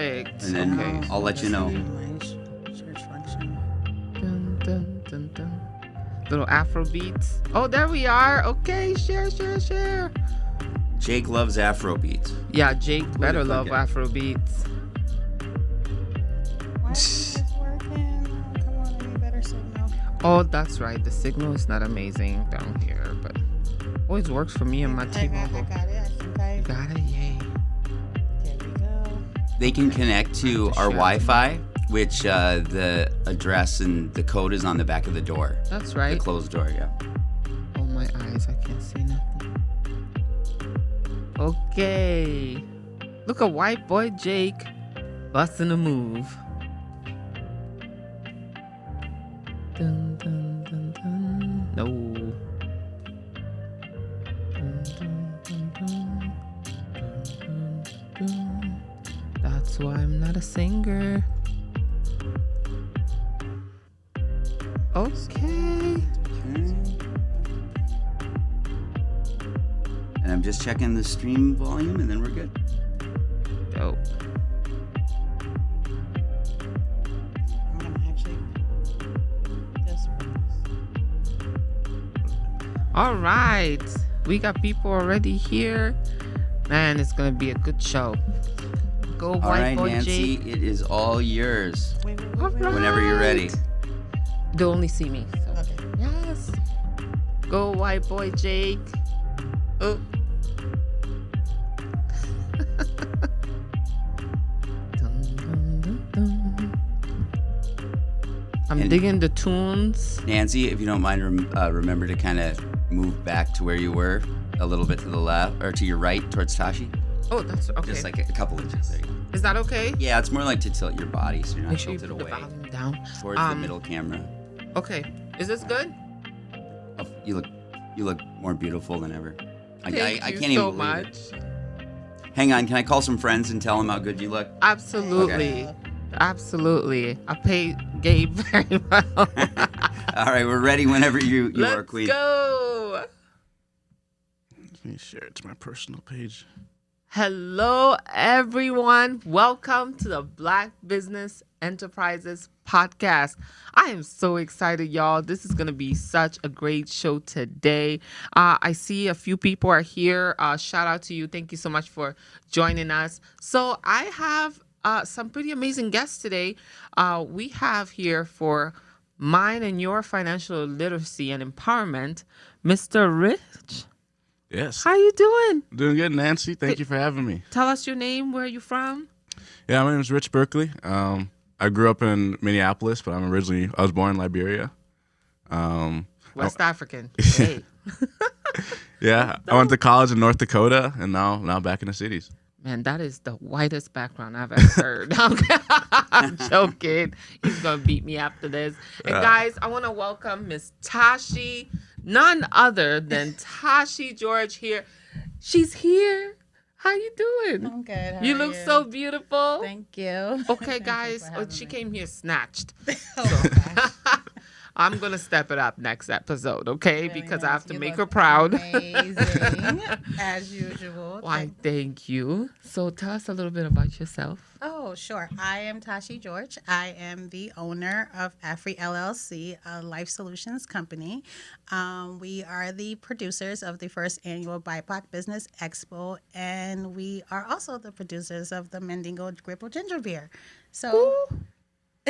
Perfect. And then Okay. I'll let you know. Search function. Dun, dun, dun, dun. Little Afro beats. Oh, there we are. Okay, share. Jake loves Afro beats. Yeah, Jake better love Okay. Afro beats. Why isn't this working? Oh, come on, I need better signal. Oh, that's right. The signal is not amazing down here, but always works for me and my I T-Mobile. got it. I think I. You got it? Yay. There we go. They can connect to Have to our share. Wi-Fi, which the address and the code is on the back of the door. That's The right. closed door, yeah. Oh, my eyes. I can't see nothing. Okay. Look at white boy Jake busting a move. Dun, dun, dun, dun. No. Dun, dun, dun, dun. Dun, dun, dun. That's why I'm not a singer. Okay. And I'm just checking the stream volume, and then we're good. Dope. I'm gonna actually just. All right. We got people already here. Man, it's going to be a good show. Go, All white right, boy Nancy, Jake. it is all yours. Wait. All right. Whenever you're ready. They only see me. So. Okay. Yes. Go, white boy Jake. Oh. Dun, dun, dun, dun. I'm And- digging the tunes. Nancy, if you don't mind, remember to kind of move back to where you were, a little bit to the left, or to your right, towards Tashie. Oh, that's okay. Just like a couple inches. There you go. Is that okay? Yeah, it's more like to tilt your body so you're not Make sure you tilted put the away volume down. towards the middle camera. Okay. Is this good? Oh, you look more beautiful than ever. I Thank can't you even so believe much. it. Hang on, can I call some friends and tell them how good you look? Absolutely. Absolutely. I pay Gabe very well. All right, we're ready whenever you are, Let's Queen. go. Let me share it to my personal page. Hello, everyone. Welcome to the Black Business Enterprises podcast. I am so excited, y'all. This is going to be such a great show today. I see a few people are here. Shout out to you. Thank you so much for joining us. So I have some pretty amazing guests today. We have here for mine and your financial literacy and empowerment, Mr. Rich. Yes. How you doing? Doing good, Nancy. Thank you for having me. Tell us your name, where you from? Yeah, my name is Rich Berkley. I grew up in Minneapolis, but I was born in Liberia. West African. Hey. Yeah, I went to college in North Dakota, and now back in the cities. Man, that is the whitest background I've ever heard. I'm joking. He's going to beat me after this. And guys, I want to welcome Miss Tashie, none other than Tashie George here. She's here. How you doing? I'm good. How You are look so beautiful. Thank you. Okay, Thank you guys. for Oh, having she me. came here snatched. Oh, gosh. I'm going to step it up next episode, okay? Really because I nice. have to You make look her proud. Amazing, as usual. Why, thank you. So tell us a little bit about yourself. Oh, sure. I am Tashie George. I am the owner of Afri LLC, a life solutions company. We are the producers of the first annual BIPOC Business Expo, and we are also the producers of the Mandingo Gripple Ginger Beer. So, Ooh,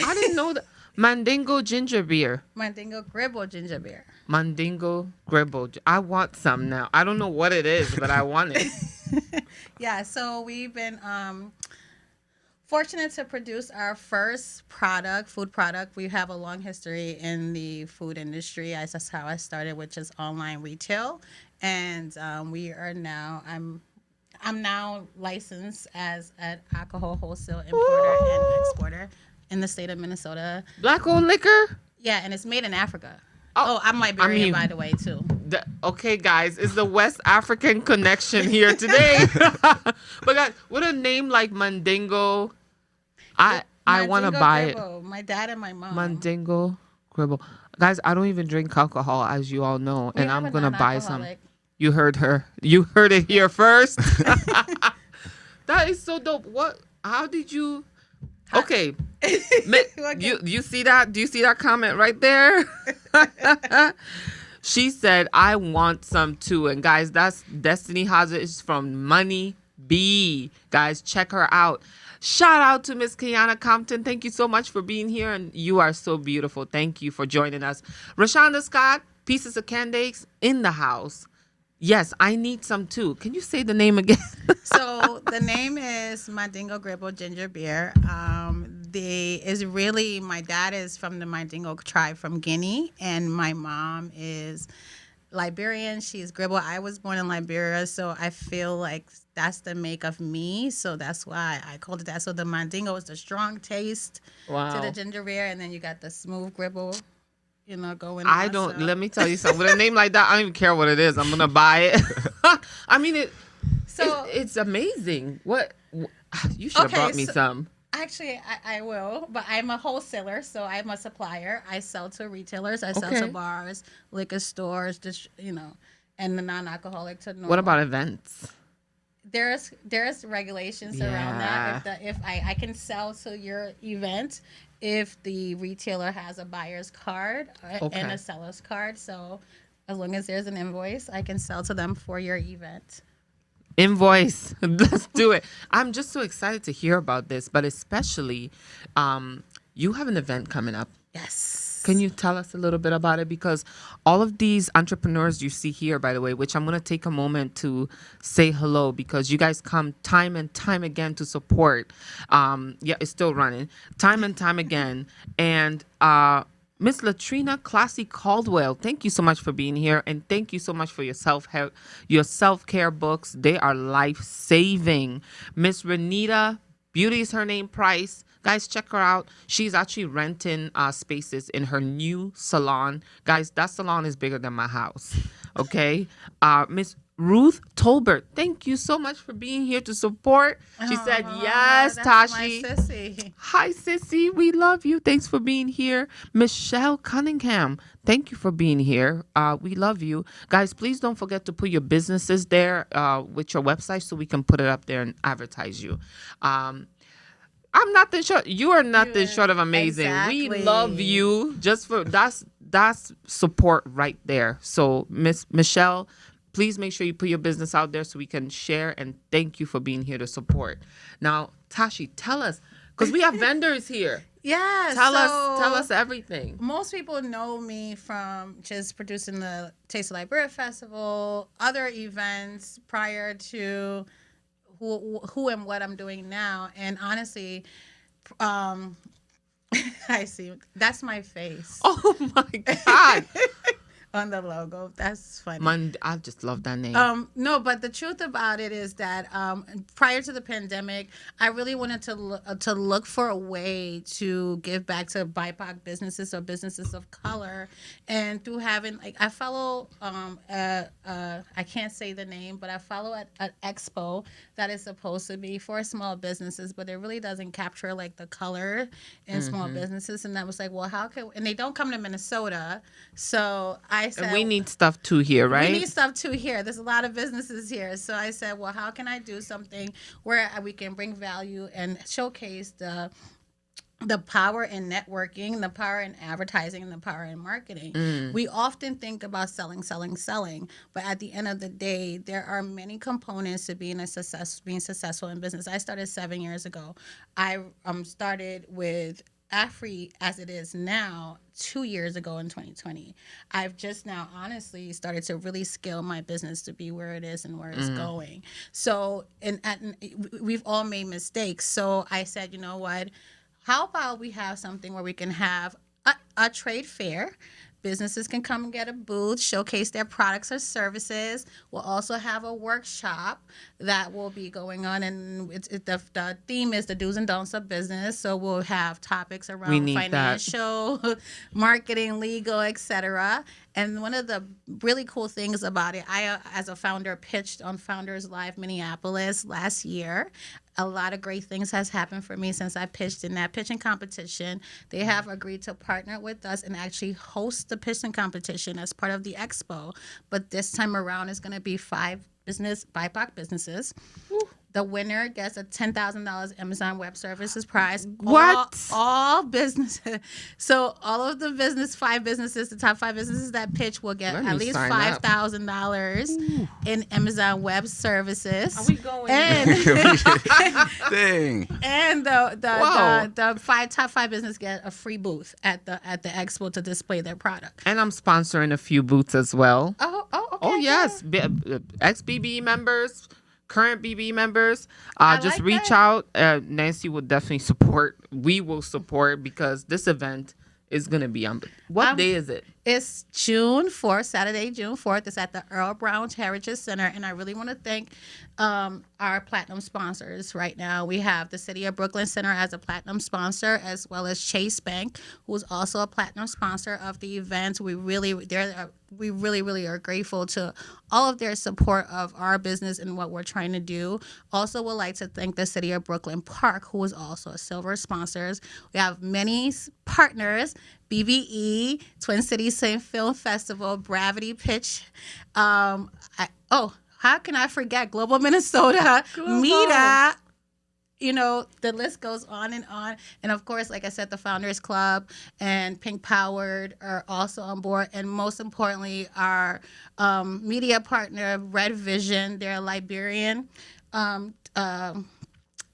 I didn't know that. Mandingo ginger beer. Mandingo Gribble Ginger Beer. Mandingo gribble. I want some now. I don't know what it is, but I want it. Yeah, so we've been fortunate to produce our first food product. We have a long history in the food industry. That's how I started, which is online retail. And we are now, I'm now licensed as an alcohol wholesale importer and exporter in the state of Minnesota. Black owned liquor? Yeah, and it's made in Africa. Oh, Oh, I'm Liberian, I mean- by the way, too. Okay, guys, it's the West African connection here today. But guys, with a name like Mandingo, I want to Mandingo buy it. Gribble, my dad and my mom. Mandingo gribble. Guys, I don't even drink alcohol, as you all know, We and have I'm a going to buy some. non-alcoholic. You heard her. You heard it here first. That is so dope. What How did you? Okay, you see that? Do you see that comment right there? She said, "I want some too." And guys, that's Destiny Hazard is from Money B. Guys, check her out. Shout out to Miss Kiana Compton. Thank you so much for being here, and you are so beautiful. Thank you for joining us. Rashonda Scott, Pieces of Candies in the house. Yes, I need some too. Can you say the name again? So the name is Mandingo Gribble Ginger Beer. My dad is from the Mandingo tribe from Guinea, and my mom is Liberian. She's Gribble. I was born in Liberia, so I feel like that's the make of me. So that's why I called it that. So the Mandingo is the strong taste Wow. to the ginger beer, and then you got the smooth Gribble. Going I on, don't. so. Let me tell you something. With a name like that, I don't even care what it is. I'm gonna buy it. I mean, it's amazing. What you should have brought me some. Actually, I will, but I'm a wholesaler, so I'm a supplier. I sell to retailers. I sell to bars, liquor stores, and the non-alcoholic to normal. What about events? There's regulations around that. If I can sell to your event, if the retailer has a buyer's card and a seller's card, so as long as there's an invoice, I can sell to them for your event. Invoice. Let's do it. I'm just so excited to hear about this, but especially, you have an event coming up. Yes. Can you tell us a little bit about it? Because all of these entrepreneurs you see here, by the way, which I'm going to take a moment to say hello, because you guys come time and time again to support. It's still running. Time and time again. And Miss Latrina Classy Caldwell, thank you so much for being here. And thank you so much for your self-care books. They are life-saving. Miss Renita, Beauty is her name, Price. Guys, check her out. She's actually renting spaces in her new salon. Guys, that salon is bigger than my house. Okay? Miss Ruth Tolbert, thank you so much for being here to support. She said, yes, that's Tashie. my sissy. Hi, sissy. We love you. Thanks for being here. Michelle Cunningham, thank you for being here. We love you. Guys, please don't forget to put your businesses there with your website so we can put it up there and advertise you. I'm nothing short. You are nothing short of amazing. Exactly. We love you. Just for that's support right there. So Miss Michelle, please make sure you put your business out there so we can share, and thank you for being here to support. Now, Tashie, tell us, because we have vendors here. Yeah. Tell us everything. Most people know me from just producing the Taste of Liberia Festival, other events prior to who and what I'm doing now. And honestly, I see, that's my face. Oh my God. On the logo. That's funny. I just love that name. No, but the truth about it is that prior to the pandemic, I really wanted to look for a way to give back to BIPOC businesses or businesses of color, and through having I follow I can't say the name, but I follow at Expo that is supposed to be for small businesses, but it really doesn't capture the color in small businesses, and I was like, well, how can, and they don't come to Minnesota, so I said, and we need stuff too here, right? We need stuff too here. There's a lot of businesses here. So I said, well, how can I do something where we can bring value and showcase the power in networking, the power in advertising, and the power in marketing. We often think about selling, but at the end of the day, there are many components to being successful in business. I started 7 years ago. I started with Afri as it is now 2 years ago in 2020. I've just now honestly started to really scale my business to be where it is and where it's going. So, and we've all made mistakes. So I said, you know what? How about we have something where we can have a trade fair? Businesses can come and get a booth, showcase their products or services. We'll also have a workshop that will be going on, and the theme is the do's and don'ts of business. So we'll have topics around financial, marketing, legal, etc. And one of the really cool things about it, I, as a founder, pitched on Founders Live Minneapolis last year. A lot of great things has happened for me since I pitched in that pitching competition. They have agreed to partner with us and actually host the pitching competition as part of the expo. But this time around, it's going to be 5 BIPOC businesses. The winner gets a $10,000 Amazon Web Services prize. What? All businesses. So all of the five businesses, the top 5 businesses that pitch will get Let me at least sign up. $5,000 in Amazon Web Services. Are we going? And Dang. and Whoa. the top five business get a free booth at the Expo to display their product. And I'm sponsoring a few booths as well. Okay. Oh yes, ex-BBE members, current BBE members, I just like reach out. Nancy will definitely support. We will support because this event is gonna be on. What day is it? It's June 4th, Saturday, June 4th. It's at the Earl Brown Heritage Center. And I really want to thank our platinum sponsors right now. We have the City of Brooklyn Center as a platinum sponsor, as well as Chase Bank, who is also a platinum sponsor of the event. We really are grateful to all of their support of our business and what we're trying to do. Also would like to thank the City of Brooklyn Park, who is also a silver sponsor. We have many partners: BBE, Twin Cities Film Festival, Gravity Pitch. How can I forget Global Minnesota, MEDA? You know, the list goes on. And of course, like I said, the Founders Club and Pink Powered are also on board. And most importantly, our media partner, Red Vision, they're a Liberian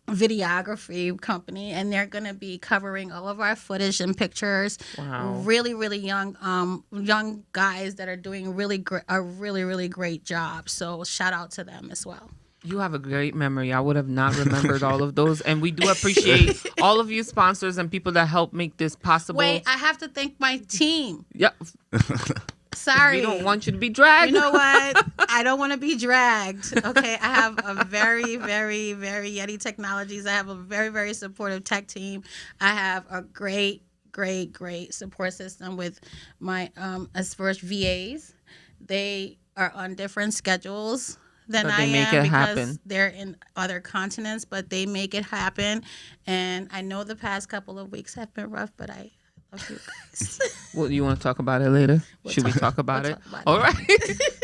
videography company, and they're going to be covering all of our footage and pictures. Wow. Really young guys that are doing a really great job. So shout out to them as well. You have a great memory. I would have not remembered all of those. And we do appreciate all of you sponsors and people that help make this possible. Wait, I have to thank my team. Yep. Sorry. We don't want you to be dragged. You know what? I don't want to be dragged. Okay. I have a very Yeti Technologies. I have a very supportive tech team. I have a great support system with my as far as VAs. They are on different schedules than But I they make am it because happen. they're in other continents, but they make it happen. And I know the past couple of weeks have been rough, but I love you guys. Well, you want to talk about it later? Should we talk- talk about we'll it? talk about it. All right.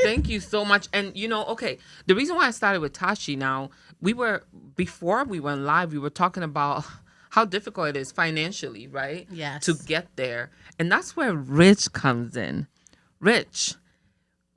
Thank you so much. And okay, the reason why I started with Tashie now, before we went live, we were talking about how difficult it is financially, right? Yes. To get there. And that's where Rich comes in. Rich,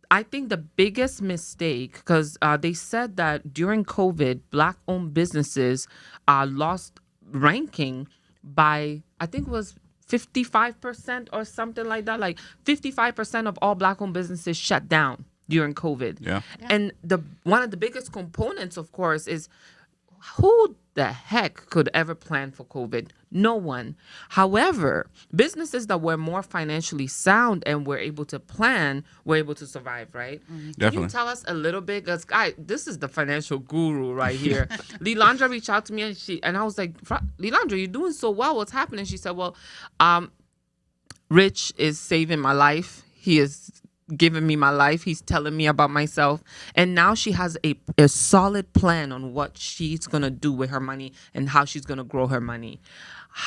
I think the biggest mistake, because they said that during COVID, Black-owned businesses lost ranking by, I think it was 55% or something like that. Like 55% of all Black-owned businesses shut down during COVID. Yeah. And one of the biggest components, of course, is who the heck could ever plan for COVID? No one. However, businesses that were more financially sound and were able to plan were able to survive, right? Can Definitely. you tell us a little bit? Because this is the financial guru right here. Lelandra reached out to me and I was like, Lelandra, you're doing so well. What's happening? She said, well, Rich is saving my life. He is giving me my life. He's telling me about myself. And now she has a solid plan on what she's going to do with her money and how she's going to grow her money.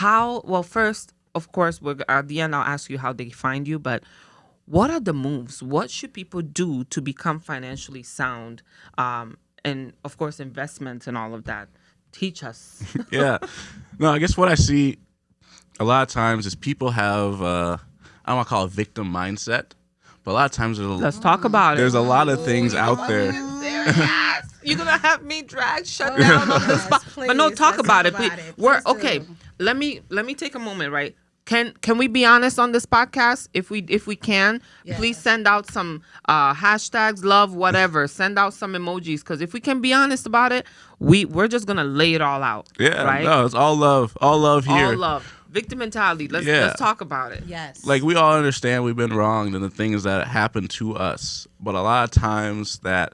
Well, first, of course, at the end, I'll ask you how they find you. But what are the moves? What should people do to become financially sound? And, of course, investments and all of that. Teach us. Yeah. No, I guess what I see a lot of times is people have, I don't want to call it victim mindset, but a lot of times Let's talk about it. there's a lot of things out there. Yes. You're gonna have me shut down on this spot. But no, please, talk let's about talk it, please. about it. We're Please okay. do. Let me take a moment, right? Can we be honest on this podcast? If we can, please Yes. send out some hashtags, love, whatever. Send out some emojis, because if we can be honest about it, we're just gonna lay it all out. Yeah. right. No, it's all love here. All love. Victim mentality. Yeah. Let's talk about it. Yes. Like, we all understand we've been wronged and the things that happen to us, but a lot of times that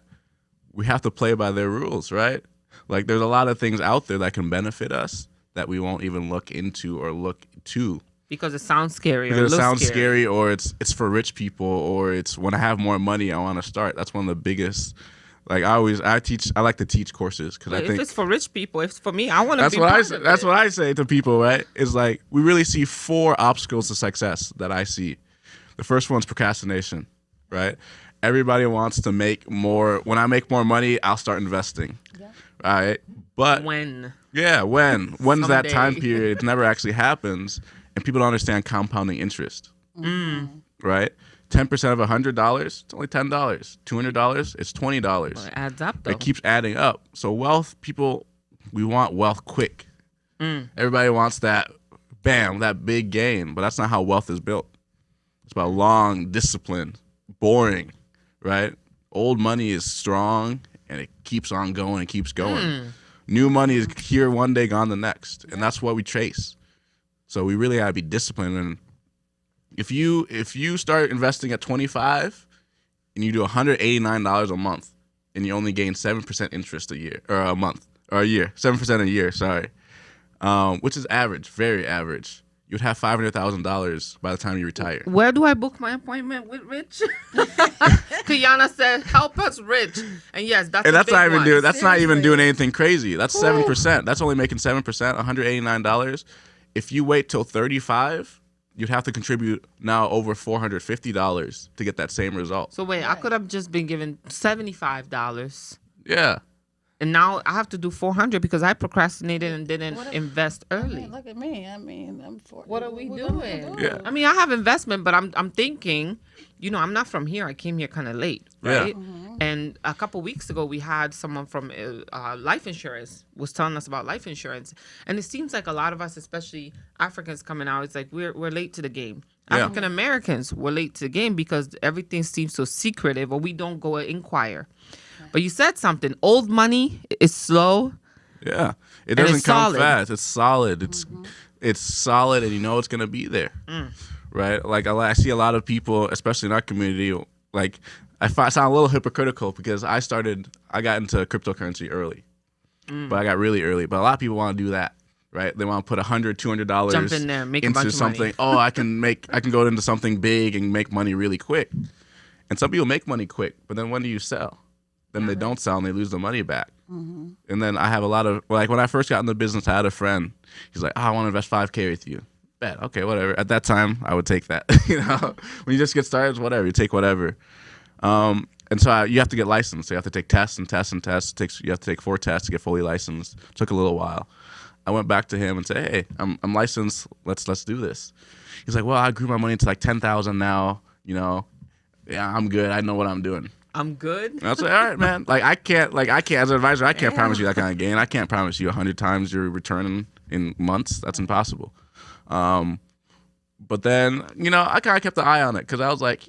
we have to play by their rules, right? Like, there's a lot of things out there that can benefit us that we won't even look into or look to. Because it sounds scary. Because or it looks sounds scary, or it's for rich people, or it's when I have more money, I want to start. That's one of the biggest. Like, I like to teach courses because I If think it's for rich people, if it's for me, I want to that's be what part I of say. it. That's what I say to people, right? Is like, we really see 4 obstacles to success that I see. The first one's procrastination, right? Everybody wants to make more. When I make more money, I'll start investing, All right. But When? yeah, when's that time Someday. period? It never actually happens, and people don't understand compounding interest. Right? 10% of $100, it's only $10. $200, it's $20. Well, it adds up though. It keeps adding up. So wealth, people, we want wealth quick. Everybody wants that, bam, that big gain, but that's not how wealth is built. It's about long, disciplined, boring, right? Old money is strong, and it keeps on going and keeps going. New money is here one day, gone the next, and that's what we chase. So we really gotta be disciplined. And if you start investing at 25 and you do $189 a month, and you only gain 7% interest a year or a month or a year, 7% a year, sorry, which is average, very average. You'd have $500,000 by the time you retire. Where do I book my appointment with Rich? Kiana said, "Help us, Rich." And yes, that's And a that's big not even one. doing. That's not even Seriously. doing anything crazy. That's 7%. That's only making 7%. $189. If you wait till 35, you'd have to contribute now over $450 to get that same result. So wait, I could have just been given $75, Yeah. and now I have to do $400 because I procrastinated and didn't invest early. Hey, look at me. I mean, I'm 40. What are we What am I doing? doing? Yeah. I mean, I have investment, but I'm thinking, I'm not from here. I came here kind of late, Yeah. right? And a couple weeks ago, we had someone from life insurance was telling us about life insurance, and it seems like a lot of us, especially Africans, coming out, it's like we're late to the game. Yeah. African Americans were late to the game because everything seems so secretive, or we don't go and inquire. But you said something. Old money is slow. Yeah. It And doesn't it's come solid. fast. It's solid. It's solid, and you know it's gonna be there, right? Like I see a lot of people, especially in our community. Like I sound a little hypocritical because I got into cryptocurrency early, but I got really early. But a lot of people want to do that, right? They want to put $100, $200 Jump in there, make a into bunch of something. money. Oh, I can go into something big and make money really quick. And some people make money quick, but then when do you sell? Then they don't sell and they lose the money back. And then I have a lot of, like when I first got in the business, I had a friend. He's like, I want to invest $5K with you. Bet. Okay, whatever. At that time, I would take that. When you just get started, whatever. You take whatever. And so you have to get licensed. So you have to take tests and tests and tests. You have to take 4 tests to get fully licensed. Took a little while. I went back to him and said, hey, I'm licensed. Let's do this. He's like, well, I grew my money to like 10,000 now. Yeah, I'm good. I know what I'm doing. I'm good. And I was like, all right, man. I can't as an advisor, I can't promise you that kind of gain. I can't promise you 100 times your return in months. That's impossible. But then, I kind of kept an eye on it because I was like,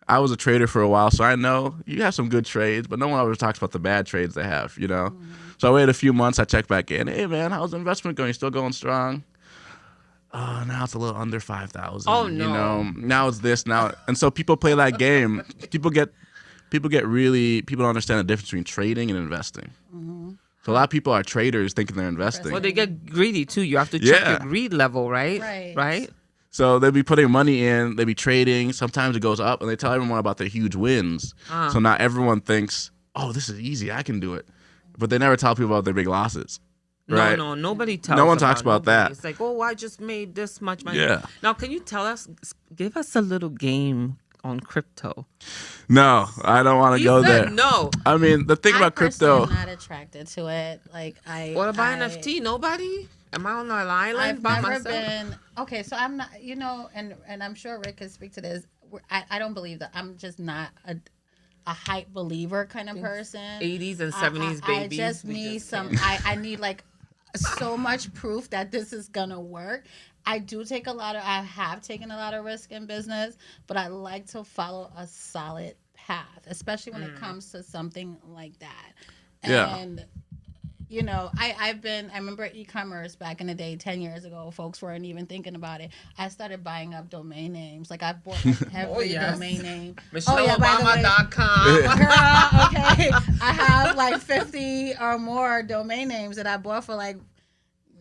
I was a trader for a while, so I know you have some good trades, but no one ever talks about the bad trades they have, So I waited a few months. I checked back in. Hey, man, how's the investment going? Still going strong? Oh, now it's a little under 5,000. Oh, no. Now it's this now, and so people play that game. People don't understand the difference between trading and investing. So a lot of people are traders thinking they're investing. Well, they get greedy too. You have to check Yeah. your greed level, right? Right. So they'll be putting money in, they'll be trading. Sometimes it goes up, and they tell everyone about their huge wins. So now everyone thinks, oh, this is easy, I can do it. But they never tell people about their big losses. Right? No, nobody tells. No one talks about nobody. that. It's like, oh, I just made this much money. Yeah. Now, can you tell us? Give us a little game on crypto. No, I don't want to He go said there. no. I mean, the thing about crypto. I'm not attracted to it. What about NFT? Nobody? Am I on an island I've by never myself? been okay. So I'm not, and I'm sure Rick can speak to this. I don't believe that. I'm just not a hype believer kind of person. 80s and 70s I babies. just we need just some. can't. I need like so much proof that this is gonna work. I have taken a lot of risk in business, but I like to follow a solid path, especially when it comes to something like that. Yeah. And I remember e-commerce back in the day, 10 years ago, folks weren't even thinking about it. I started buying up domain names. Like I bought every yes. domain name. By the way, MichelleObama.com. girl, okay. I have like 50 or more domain names that I bought for like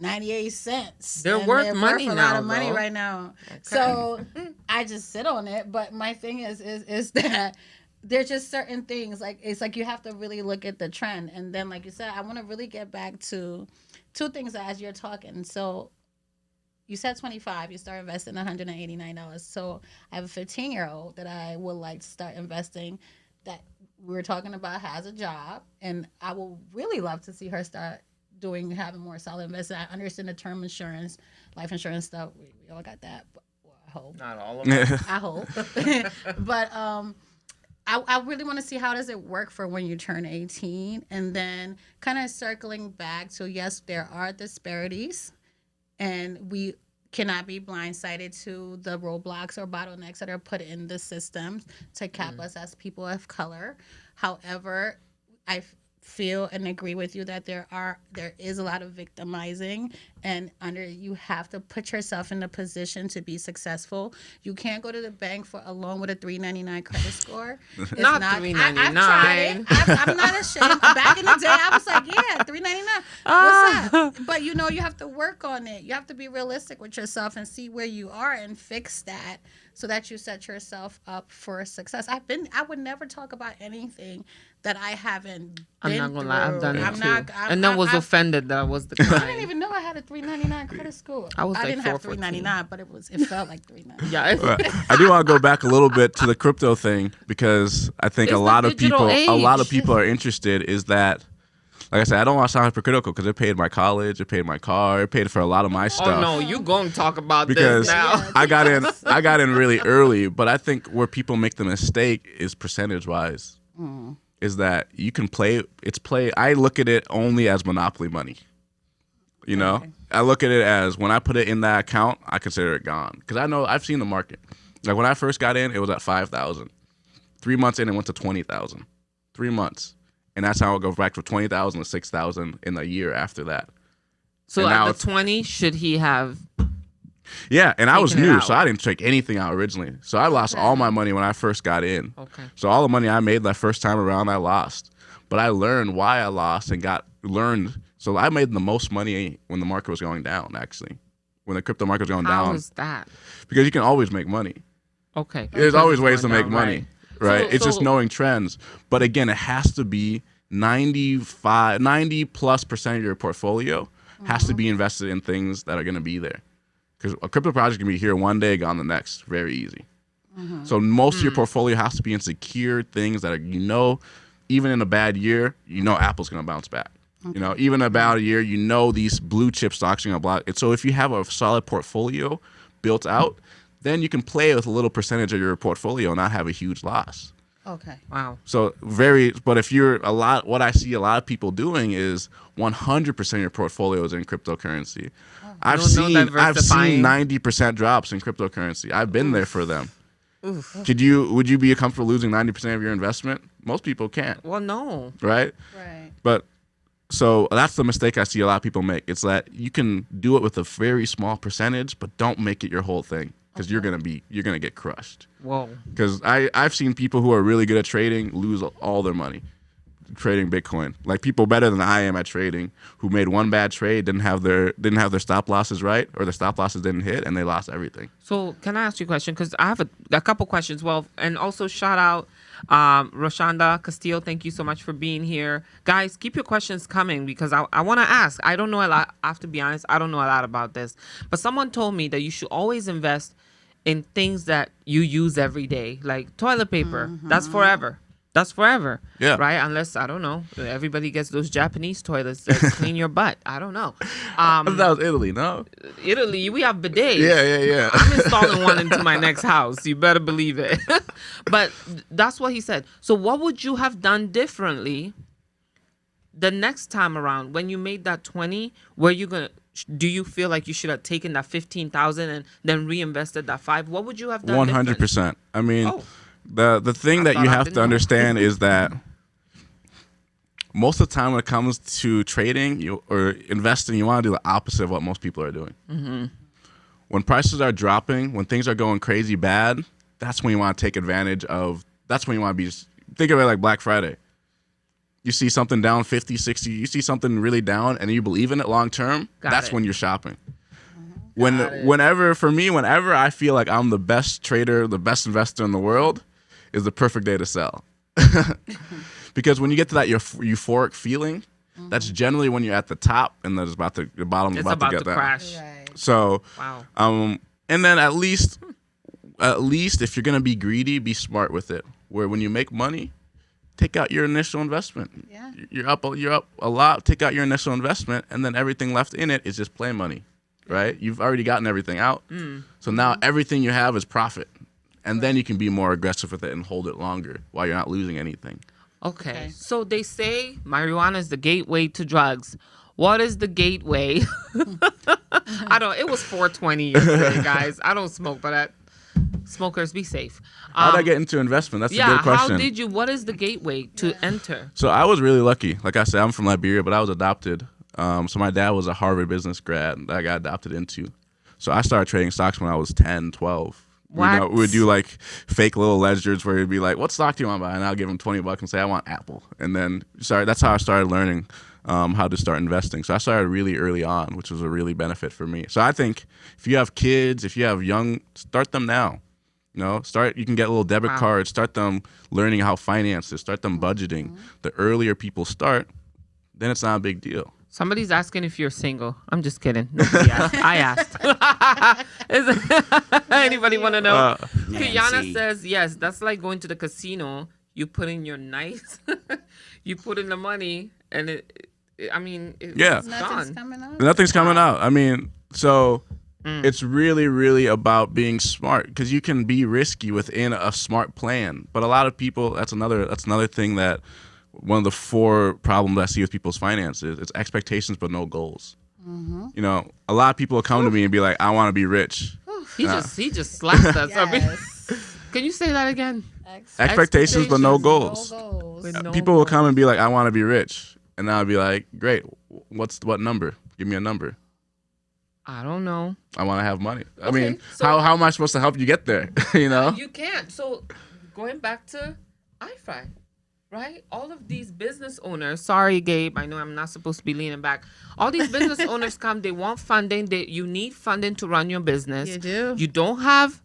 98 cents. They're And worth money a now, lot of money though. right now. Okay. So I just sit on it. But my thing is that there's just certain things, like it's like you have to really look at the trend. And then, like you said, I want to really get back to 2 things as you're talking. So you said 25, you start investing $189. So I have a 15-year-old that I would like to start investing. That we were talking about has a job, and I will really love to see her start having more solid investment. I understand the term insurance, life insurance stuff. We all got that. But, well, I hope. Not all of them. I hope. But I really want to see how does it work for when you turn 18, and then kind of circling back to, yes, there are disparities, and we cannot be blindsided to the roadblocks or bottlenecks that are put in the systems to cap us as people of color. However, I feel and agree with you that there is a lot of victimizing, and you have to put yourself in a position to be successful. You can't go to the bank for a loan with a 399 credit score. It's not 399. I've tried it. I'm not ashamed. Back in the day, I was like, yeah, 399. What's up? But you have to work on it. You have to be realistic with yourself and see where you are and fix that so that you set yourself up for success. I would never talk about anything that I haven't been I'm not gonna lie, I've done it too. And then was offended that I was the kind. I didn't even know I had a 399 credit score. I didn't have 399, but it felt like 399. Yeah, I do want to go back a little bit to the crypto thing, because I think It's a lot the of people digital age. are interested. Is that, like I said, I don't want to sound hypocritical because it paid my college, it paid my car, it paid for a lot of my stuff. Oh no, you going to talk about Because this now? I got in really early, but I think where people make the mistake is percentage wise. Is that you can play? I look at it only as monopoly money. You know, Okay. I look at it as when I put it in that account, I consider it gone because I know I've seen the market. Like when I first got in, it was at 5,000. 3 months in, it went to 20,000. 3 months, and that's how it goes back from 20,000 to 6,000 in a year after that. So And now at the 20, should he have? Yeah, and I was Taking it new, out. so I didn't take anything out originally. So I lost all my money when I first got in. Okay. So all the money I made that first time around, I lost. But I learned why I lost and learned. So I made the most money when the market was going down, actually. When the crypto market was going How down. is that? Because you can always make money. Okay. There's always ways to Going make down, money, right? It's just knowing trends. But again, it has to be 90 plus percent of your portfolio has to be invested in things that are going to be there. Because a crypto project can be here one day, gone the next. Very easy. So most of your portfolio has to be in secure things that are, even in a bad year, Apple's going to bounce back. Even about a year, these blue chip stocks are going to block it. So if you have a solid portfolio built out, then you can play with a little percentage of your portfolio and not have a huge loss. Okay. Wow. So but if what I see a lot of people doing is 100% of your portfolio is in cryptocurrency. I've seen diversifying. 90% drops in cryptocurrency. I've been there for them. Would you be comfortable losing 90% of your investment? Most people can't, Well, no. right? Right. But so that's the mistake I see a lot of people make. It's that you can do it with a very small percentage, but don't make it your whole thing because you're gonna get crushed. Whoa. Because I've seen people who are really good at trading lose all their money trading Bitcoin. Like people better than I am at trading who made one bad trade, didn't have their stop losses right, or their stop losses didn't hit, and they lost everything. So can I ask you a question? Because I have a couple questions. Well, and also shout out Roshanda Castillo. Thank you so much for being here. Guys, keep your questions coming because I want to ask. I don't know a lot. I have to be honest. I don't know a lot about this. But someone told me that you should always invest in things that you use every day, like toilet paper. That's forever. That's forever. Yeah. Right? Unless, I don't know, everybody gets those Japanese toilets that clean your butt. I don't know. That was Italy, no? Italy, we have bidets. Yeah. I'm installing one into my next house. You better believe it. But that's what he said. So what would you have done differently the next time around when you made that 20? Do you feel like you should have taken that 15,000 and then reinvested that 5? What would you have done? 100%. I mean, Oh. the thing that thought you I have didn't to know. understand is that most of the time when it comes to trading or investing, you want to do the opposite of what most people are doing. When prices are dropping, when things are going crazy bad, that's when you want to take advantage of. That's when you want to be. Think of it like Black Friday. You see something down 50, 60, you see something really down and you believe in it long term, that's it. when you're shopping. Whenever I feel like I'm the best trader, the best investor in the world, is the perfect day to sell. Because when you get to that euphoric feeling, that's generally when you're at the top and the bottom's It's about to about get to down. crash. Right. So, Wow. and then at least if you're gonna be greedy, be smart with it. Where when you make money, take out your initial investment. Yeah. You're up a lot. Take out your initial investment, and then everything left in it is just play money, right? You've already gotten everything out, so now everything you have is profit, and then you can be more aggressive with it and hold it longer while you're not losing anything. Okay. So they say marijuana is the gateway to drugs. What is the gateway? I don't. It was 4:20 yesterday, guys. I don't smoke, but smokers, be safe. How'd I get into investment? That's a good question. How did you? What is the gateway to enter? So I was really lucky. Like I said, I'm from Liberia, but I was adopted. So my dad was a Harvard business grad that I got adopted into. So I started trading stocks when I was 10, 12. What? We would do like fake little ledgers where it'd be like, what stock do you want to buy? And I'll give him $20 and say, I want Apple. And then, that's how I started learning how to start investing. So I started really early on, which was a really benefit for me. So I think if you have kids, if you have young, start them now. You can get little debit cards, start them learning how finances, start them budgeting. The earlier people start, then it's not a big deal. Somebody's asking if you're single. I'm just kidding. Nobody asked. I asked. Anybody want to know? Kiana says, yes, that's like going to the casino. You put in your nice, you put in the money, and it's Nothing's gone. coming out. Nothing's coming out. I mean, so it's really, really about being smart, because you can be risky within a smart plan. But a lot of people, that's another thing that one of the 4 problems I see with people's finances, it's expectations but no goals. A lot of people will come to me and be like, I want to be rich. He just slapped us. Yes. Can you say that again? Expectations but no goals. With no People will goals. come and be like, I want to be rich. And I'll be like, great, what number? Give me a number. I don't know. I want to have money. I Okay, mean, so- how am I supposed to help you get there? You can't. So going back to iFi, right? All of these business owners, sorry, Gabe, I know I'm not supposed to be leaning back. All these business owners come, they want funding. You need funding to run your business. You do. You don't have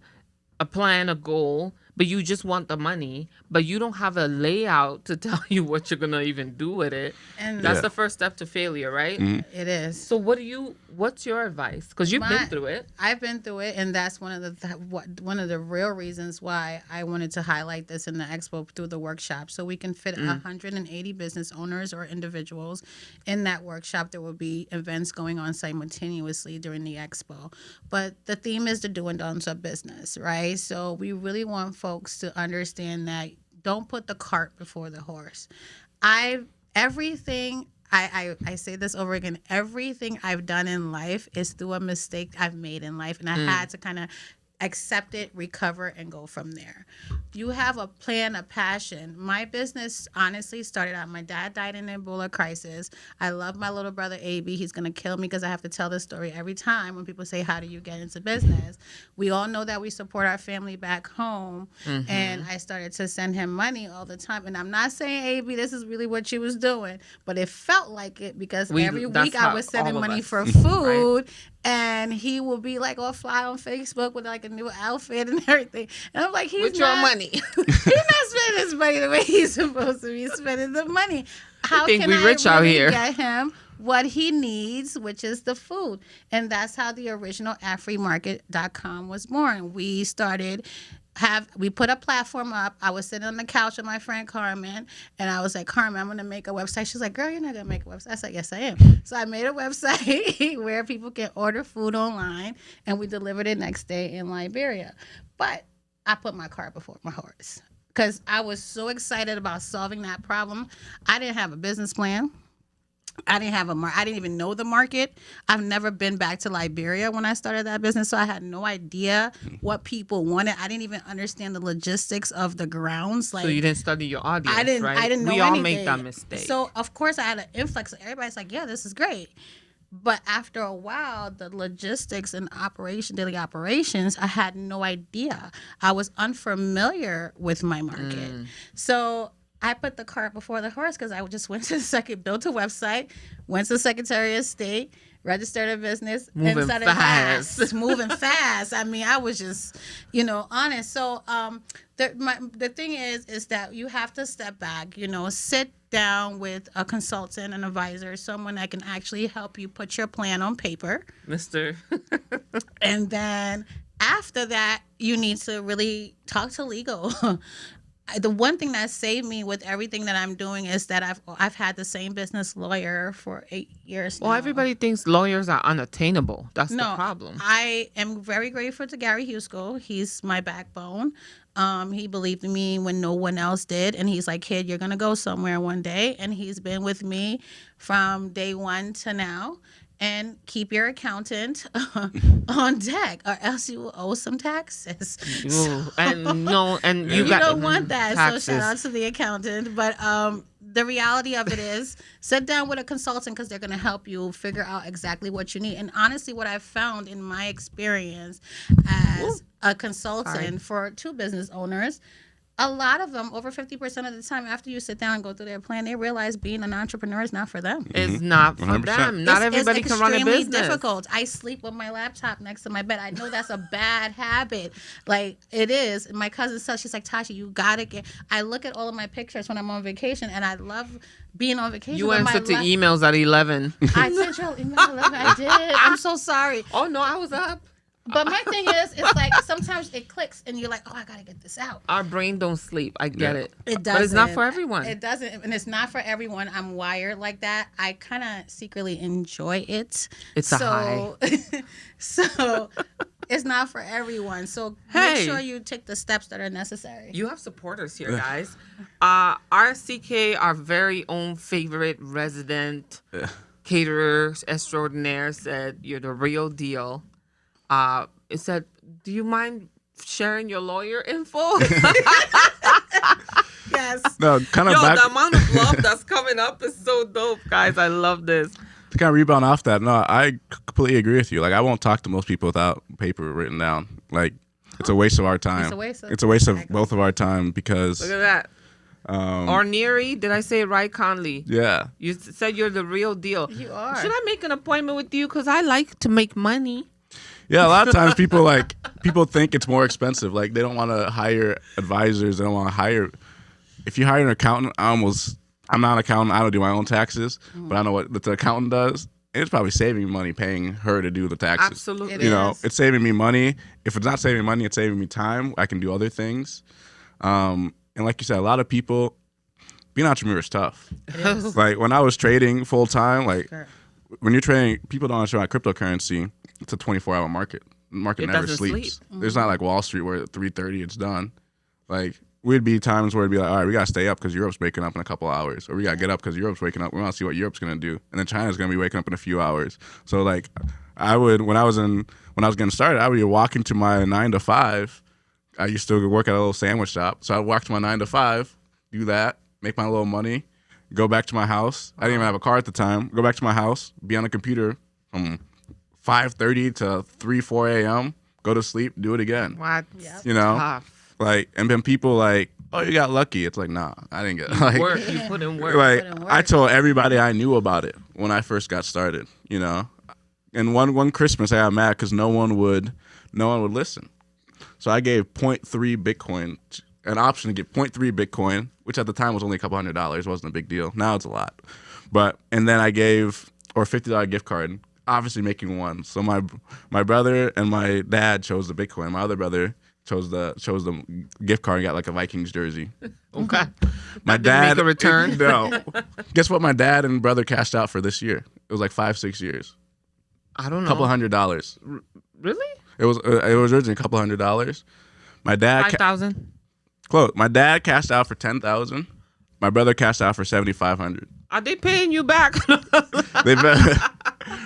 a plan, a goal, but you just want the money, but you don't have a layout to tell you what you're going to even do with it. And That's the first step to failure, right? it is. So what's your advice? Because you've been through it. I've been through it, and that's one of the real reasons why I wanted to highlight this in the expo through the workshop, so we can fit 180 business owners or individuals in that workshop. There will be events going on simultaneously during the expo, but the theme is the do and don'ts of business, right? So we really want folks to understand that don't put the cart before the horse. I say this over again. Everything I've done in life is through a mistake I've made in life, and I had to kind of accept it, recover, and go from there. You have a plan, a passion. My business honestly started out, my dad died in an Ebola crisis. I love my little brother, AB. He's going to kill me because I have to tell this story every time when people say, how do you get into business? We all know that we support our family back home, and I started to send him money all the time. And I'm not saying, AB, this is really what you was doing, but it felt like it because every week I was sending money for food, right? And he will be like all fly on Facebook with like a new outfit and everything. And I'm like, with your money. He's not spending his money the way he's supposed to be spending the money. How think can we I rich really out here? get him what he needs, which is the food? And that's how the original Afrimarketcom was born. We put a platform up. I was sitting on the couch with my friend Carmen, and I was like, Carmen, I'm going to make a website. She's like, girl, you're not going to make a website. I said, yes, I am. So I made a website where people can order food online, and we delivered it next day in Liberia. But I put my cart before my horse because I was so excited about solving that problem. I didn't have a business plan. I didn't even know the market. I've never been back to Liberia when I started that business, so I had no idea what people wanted. I didn't even understand the logistics of the grounds. So you didn't study your audience, right? I didn't know We all anything. make that mistake. So of course I had an influx. Everybody's like, yeah, this is great. But after a while, the logistics and daily operations, I had no idea. I was unfamiliar with my market. So I put the cart before the horse because I just went to built a website, went to the Secretary of State, registered a business, Moving and started fast. moving fast. I mean, I was just, honest. So the thing is that you have to step back, sit down with a consultant, an advisor, someone that can actually help you put your plan on paper. Mr. And then after that, you need to really talk to legal. the one thing that saved me with everything that I'm doing is that I've had the same business lawyer for 8 years Well, now. everybody thinks lawyers are unattainable. That's the No, problem. I am very grateful to Gary Husko. He's my backbone. He believed in me when no one else did. And he's like, kid, you're going to go somewhere one day. And he's been with me from day one to now. And keep your accountant on deck, or else you will owe some taxes. Ooh, and no, and You got, don't want that. taxes. So shout out to the accountant. But the reality of it is, sit down with a consultant because they're going to help you figure out exactly what you need. And honestly, what I've found in my experience as a consultant for 2 business owners, a lot of them, over 50% of the time, after you sit down and go through their plan, they realize being an entrepreneur is not for them. It's not for 100%. them. Not everybody can run a business. It's extremely difficult. I sleep with my laptop next to my bed. I know that's a bad habit. Like, it is. My cousin says, she's like, Tasha, you got to get... I look at all of my pictures when I'm on vacation, and I love being on vacation. You answered to emails at 11. I sent you an email at 11. I did. I'm so sorry. Oh, no, I was up. But my thing is, it's like sometimes it clicks and you're like, oh, I got to get this out. Our brain don't sleep. I get it. It doesn't. But it's not for everyone. It doesn't. And it's not for everyone. I'm wired like that. I kind of secretly enjoy it. It's a high. So it's not for everyone. So make sure you take the steps that are necessary. You have supporters here, guys. RCK, our very own favorite resident caterer extraordinaire, said, you're the real deal. It said, do you mind sharing your lawyer info? Yes. No, kind of Yo, back. the amount of love that's coming up is so dope, guys. I love this. To kind of rebound off that, no, I completely agree with you. Like, I won't talk to most people without paper written down. Like, it's a waste of our time. It's a waste of both of our time because. Look at that. Ornery, did I say it right, Conley? Yeah. You said you're the real deal. You are. Should I make an appointment with you? Because I like to make money. Yeah, a lot of times people think it's more expensive. Like, they don't want to hire advisors. They don't want to hire. If you hire an accountant, I'm not an accountant. I don't do my own taxes, but I know what the accountant does. It's probably saving me money paying her to do the taxes. Absolutely. You know, it's saving me money. If it's not saving money, it's saving me time. I can do other things. And like you said, a lot of people, being an entrepreneur is tough. Like, when I was trading full time, like when you're trading, people don't understand cryptocurrency. It's a 24-hour market. The market It never doesn't sleeps. sleep. There's not like Wall Street where at 3:30 it's done. Like, we'd be times where it'd be like, all right, we got to stay up because Europe's waking up in a couple hours. Or we got to get up because Europe's waking up. We want to see what Europe's going to do. And then China's going to be waking up in a few hours. So, like, when I was getting started, I would be walking to my 9 to 5. I used to work at a little sandwich shop. So I'd walk to my 9 to 5, do that, make my little money, go back to my house. I didn't even have a car at the time. Go back to my house, be on the computer from 5:30 to 3, 4 a.m., go to sleep, do it again. What? You know? Tough. Like, and then people like, oh, you got lucky. It's like, nah, I didn't get like, Work. You put in work. like, Put in work. I told everybody I knew about it when I first got started, you know? And one Christmas I got mad because no one would listen. So I gave 0.3 Bitcoin, an option to get 0.3 Bitcoin, which at the time was only a couple $100. Wasn't a big deal. Now it's a lot. And then I gave, or a $50 gift card, obviously making one. So my brother and my dad chose the Bitcoin. My other brother chose the gift card and got like a Vikings jersey. Okay. My Did dad make a return? No. Guess what my dad and brother cashed out for this year? It was like 5-6 years. I don't know. Couple $100. Really? It was originally a couple $100. My dad 5,000? close. My dad cashed out for 10,000. My brother cashed out for 7,500. Are they paying you back? They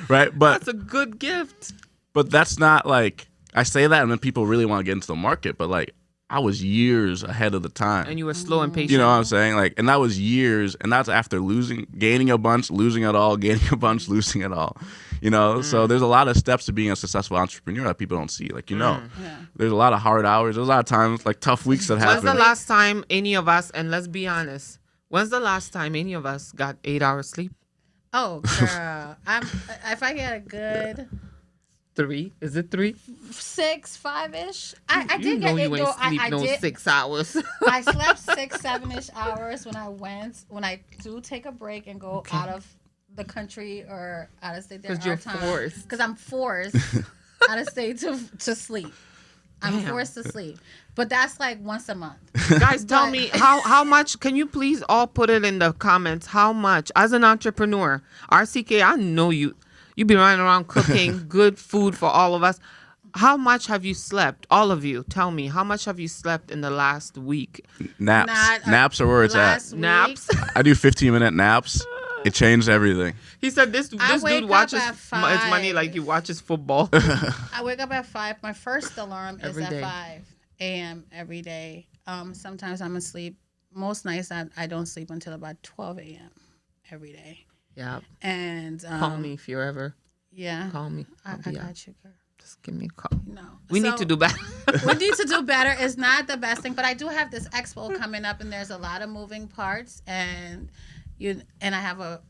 right, but That's a good gift. but that's not like, I say that and then people really want to get into the market, but like, I was years ahead of the time. And you were slow and patient. You know what I'm saying? Like, and that was years, and that's after gaining a bunch, losing it all, gaining a bunch, losing it all. You know, so there's a lot of steps to being a successful entrepreneur that people don't see. Like, you know, there's a lot of hard hours. There's a lot of times, like tough weeks that happen. When's the last time any of us, and let's be honest, when's the last time any of us got 8 hours sleep? Oh, girl. If I get a good 3? Is it 3? 6, 5-ish. I You did know get you it. ain't Though. sleep I no did. 6 hours. I slept 6, 7-ish hours when I do take a break and go out of the country or out of state. There 'Cause you're are times forced. because I'm forced out of state to sleep. I'm Damn. forced to sleep. But that's like once a month. Guys, tell But- me how much. Can you please all put it in the comments? How much, as an entrepreneur, RCK? I know you be running around cooking good food for all of us. How much have you slept? All of you, tell me, how much have you slept in the last week? Naps. Not, Naps are where it's at. last week, Naps. I do 15-minute naps. It changed everything. He said this wake dude up watches. at It's money 5. like he watches football. I wake up at 5. My first alarm is Every at day. 5 a.m. every day. Sometimes I'm asleep. Most nights I don't sleep until about 12 a.m. every day. Yeah. And Call me if you're ever. Yeah, Call me. I I'll be up. got you, girl. Just give me a call. No, We need So- to do better. we need to do better. It's not the best thing, but I do have this expo coming up, and there's a lot of moving parts, and I have a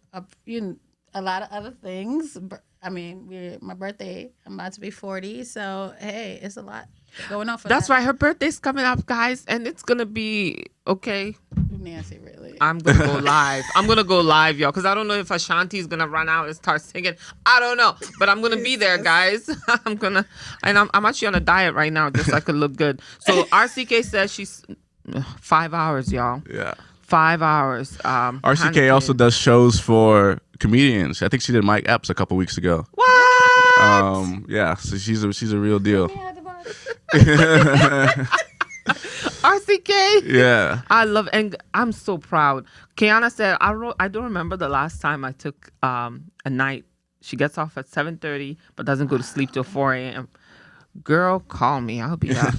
lot of other things. I mean, my birthday. I'm about to be 40, so hey, it's a lot going on for That's that. right. Her birthday's coming up, guys, and it's gonna be okay. Nancy, really. I'm gonna go live. I'm gonna go live, y'all, because I don't know if Ashanti's gonna run out and start singing. I don't know, but I'm gonna be there, guys. I'm actually on a diet right now, just so I could look good. So RCK says she's 5 hours, y'all. Yeah. 5 hours. RCK also does shows for comedians. I think she did Mike Epps a couple weeks ago. What? Yeah, so she's a real deal. Yeah, the bar. RCK. Yeah. I love, and I'm so proud. Kiana said, I don't remember the last time I took a night. She gets off at 7:30, but doesn't go to sleep till 4 a.m. Girl, call me. I'll be up.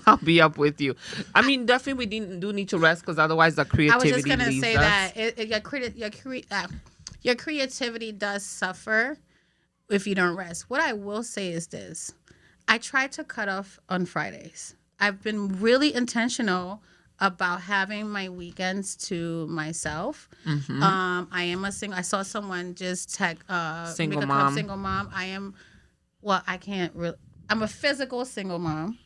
I'll be up with you. I mean, definitely we do need to rest, because otherwise the I creativity was just gonna leaves say us. that your creativity does suffer if you don't rest. What I will say is this: I try to cut off on Fridays. I've been really intentional about having my weekends to myself. Mm-hmm. I am a single. I saw someone just tag Single make a mom. single mom. I am. Well, I can't really. I'm a physical single mom.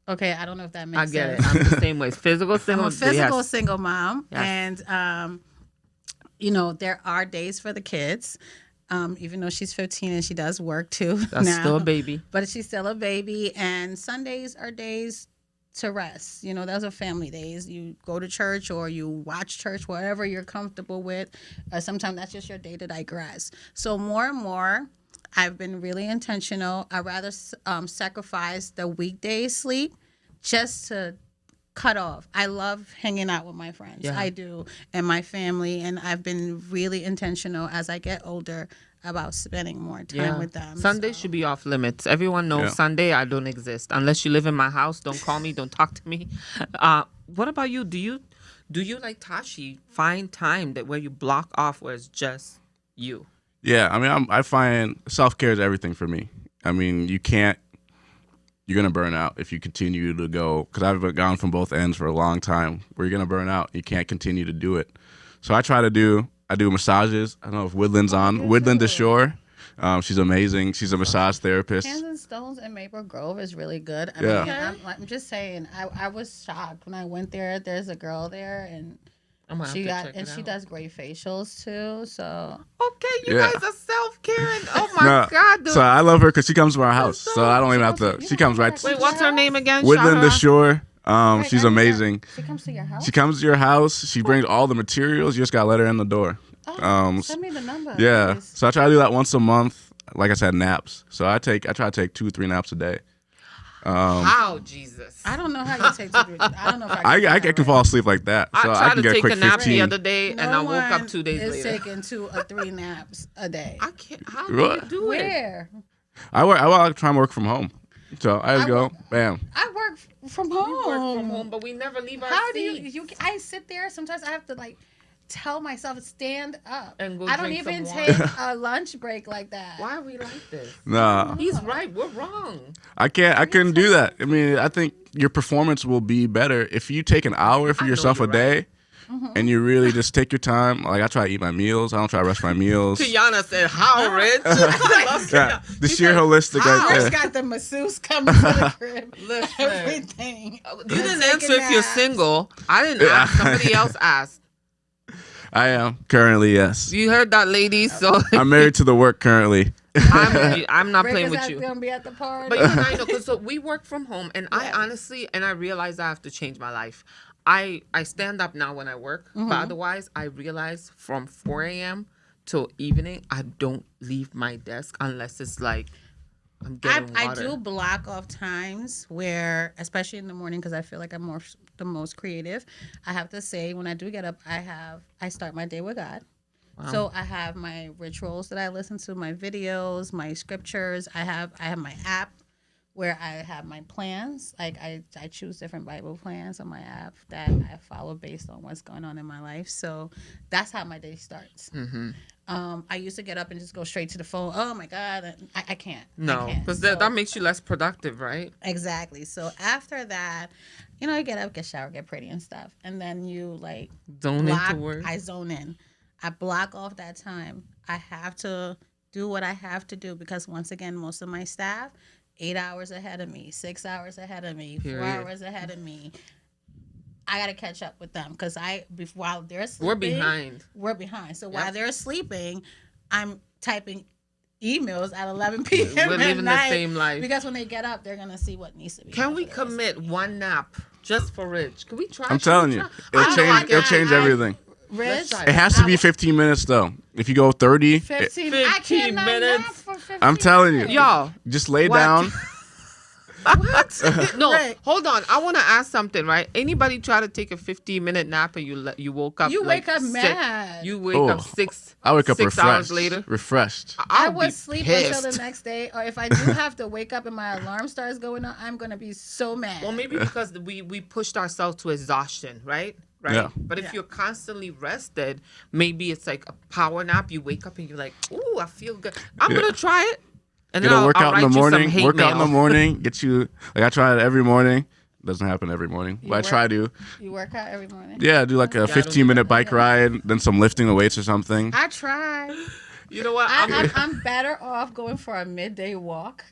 Okay, I don't know if that makes I get sense. it. I'm the same way. Physical single. I'm a physical yes. single mom, Yes. and there are days for the kids. Even though she's 15 and she does work too. That's now, still a baby. but she's still a baby. And Sundays are days to rest. Those are family days. You go to church or you watch church, whatever you're comfortable with. Sometimes that's just your day to digress. So more and more, I've been really intentional. I rather sacrifice the weekday sleep just to cut off. I love hanging out with my friends. Yeah. I do, and my family, and I've been really intentional as I get older about spending more time with them. Sunday so. should be off limits. Everyone knows Yeah. Sunday I don't exist unless you live in my house. Don't call me. Don't talk to me. What about you? Do you like Tashie find time where you block off where it's just you? Yeah, I mean, I find self-care is everything for me. I mean, you're going to burn out if you continue to go, because I've gone from both ends for a long time, where you're going to burn out. You can't continue to do it. So I do massages. I don't know if Woodland's on. Woodland Ashore. She's amazing. She's a massage therapist. Hands and Stones in Maple Grove is really good. I Yeah. mean, I'm just saying, I was shocked when I went there. There's a girl there, and I'm gonna she have to check it she out. does great facials too. So Okay, you Yeah. guys are self-care, and oh my No, God, dude. so I love her because she comes to our house. So I don't even have to. She comes right. Wait, what's her name again? Woodland Shout her out. Ashore. She's I know amazing. she comes to your house. She comes to your house. She brings all the materials. You just got to let her in the door. Send me the number. Yeah. please. So I try to do that once a month. Like I said, naps. So I try to take 2-3 naps a day. How, Jesus? I don't know how you take. I don't know if I can. I can fall asleep like that. So I I tried can to get a take quick a nap 15. the other day, and I woke up 2 days is later. taking 2 or 3 naps a day. I can't. How do What? you do it? Where? I try and work from home. So I just go, bam. I work from We home. work from home, but we never leave our How do seats. you? I sit there. Sometimes I have to tell myself stand up. And go I don't drink even some take water. a lunch break like that. Why are we like this? Nah, He's right. We're wrong. I couldn't do that. I mean, I think your performance will be better if you take an hour for I know yourself a you're day. right. And you really just take your time. Like I try to eat my meals. I don't try to rush my meals. Kiana said, "How, Rich?" I love Yeah, Kiana. the She sheer said, holistic "How?" right Rich there. got the masseuse coming to the crib. Listen. Everything. You didn't Taking answer if you're naps. single. I didn't ask. Somebody else asked. I am currently, yes. You heard that, ladies. So I'm married to the work currently. I'm not Rick playing is with you. gonna be at the party. But even I know, because so we work from home, and I honestly, and I realize I have to change my life. I stand up now when I work, but otherwise, I realize from 4 a.m. till evening, I don't leave my desk unless it's like I'm getting I water. do block off times where, especially in the morning, because I feel like I'm the most creative. I have to say, when I do get up, I start my day with God. Wow. So I have my rituals that I listen to, my videos, my scriptures. I have my app where I have my plans. Like I choose different Bible plans on my app that I follow based on what's going on in my life. So that's how my day starts. Mm-hmm. I used to get up and just go straight to the phone. Oh my God, I can't. No, because that makes you less productive, right? Exactly. So after that, I get up, get showered, get pretty and stuff, and then you like Zone into work. I zone in. I block off that time. I have to do what I have to do because once again, most of my staff 8 hours ahead of me, 6 hours ahead of me, Period. 4 hours ahead of me. I gotta catch up with them because while they're sleeping, We're behind. So while they're sleeping, I'm typing emails at 11 p.m. We're living the night same life. because when they get up, they're gonna see what needs to be. Can we commit one nap just for Rich? Can we try? I'm telling you, it'll change everything. Rich, It has to be 15 minutes though. If you go 30, 15 I cannot minutes. nap for 15 I'm telling you, minutes. Y'all, just lay What? down. What? no, Right. hold on. I want to ask something, right? Anybody try to take a 15-minute nap and you woke up? You like wake up six- mad. You wake Oh, up six. I wake up 6 refreshed. hours later. Refreshed. I I'll would be sleep pissed. until the next day, or if I do have to wake up and my alarm starts going on, I'm gonna be so mad. Well, maybe because we pushed ourselves to exhaustion, right? Right. Yeah. But if Yeah. you're constantly rested, maybe it's like a power nap. You wake up and you're like, "Ooh, I feel good. I'm Yeah. gonna try it." And Get then a I'll workout write in the you some morning. hate Workout in the mail. morning. Get you like I try it every morning. Doesn't happen every morning, but I try to. You work out every morning. Yeah, do like a 15-minute bike ride, then some lifting the weights or something. I try. You know what? I'm better off going for a midday walk.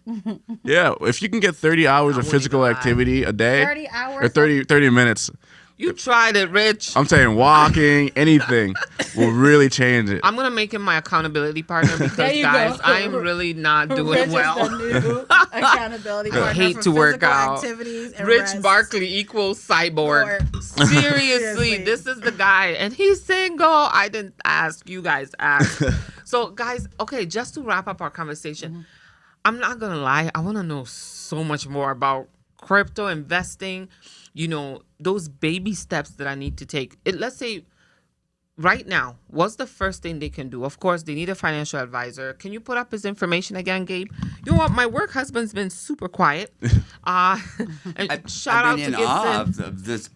Yeah, if you can get 30 hours of wouldn't physical even lie. activity a day 30 hours. or 30 minutes, You tried it, Rich. I'm saying walking, anything will really change it. I'm gonna make him my accountability partner because, There you guys, go. I'm really not doing Rich well. is the new accountability partner hate for to work physical out. activities and Rich rest. Berkley equals cyborg. Seriously, Seriously. this is the guy, and he's single. I didn't ask. You guys asked. So, guys, okay, just to wrap up our conversation, I'm not gonna lie. I want to know so much more about crypto investing. Those baby steps that I need to take. Let's say right now, what's the first thing they can do? Of course, they need a financial advisor. Can you put up his information again, Gabe? You know what? My work husband's been super quiet. And shout out I've to been in awe Gibson. of this.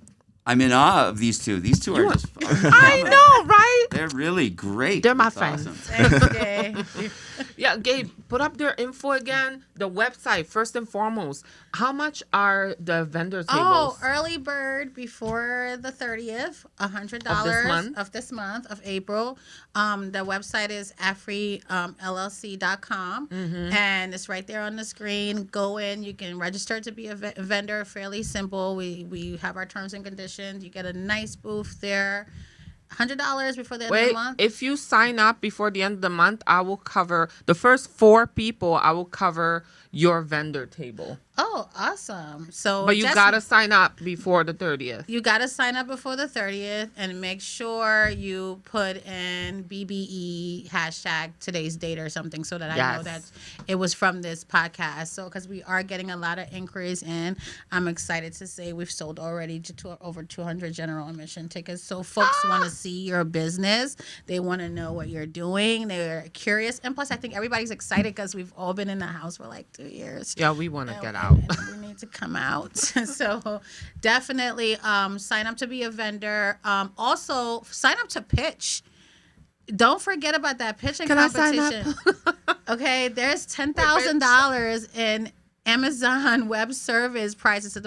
I'm in awe of these two. These two are just. I know, right? They're really great. They're my It's friends. awesome. Thanks, Gabe. Yeah, Gabe, put up their info again. The website, first and foremost. How much are the vendor tables? Oh, early bird before the 30th, $100 Of this month? of this month of April. The website is afrillc.com, and it's right there on the screen. Go in, you can register to be a vendor. Fairly simple. We have our terms and conditions. You get a nice booth there. $100 before the end of the Wait, month. if you sign up before the end of the month, I will cover the first 4 people. I will cover your vendor table. Oh, awesome. So But you just- gotta sign up before the 30th. You got to sign up before the 30th and make sure you put in BBE hashtag today's date or something so that I know Yes. that it was from this podcast. So, because we are getting a lot of inquiries in, I'm excited to say we've sold already to over 200 general admission tickets. So, folks want to see your business. They want to know what you're doing. They're curious. And plus, I think everybody's excited because we've all been in the house for like 2 years. Yeah, we want to get out. And we need to come out. So definitely sign up to be a vendor. Also, sign up to pitch. Don't forget about that pitching Can I sign up? competition. Okay, there's $10,000 in Amazon Web Service prizes to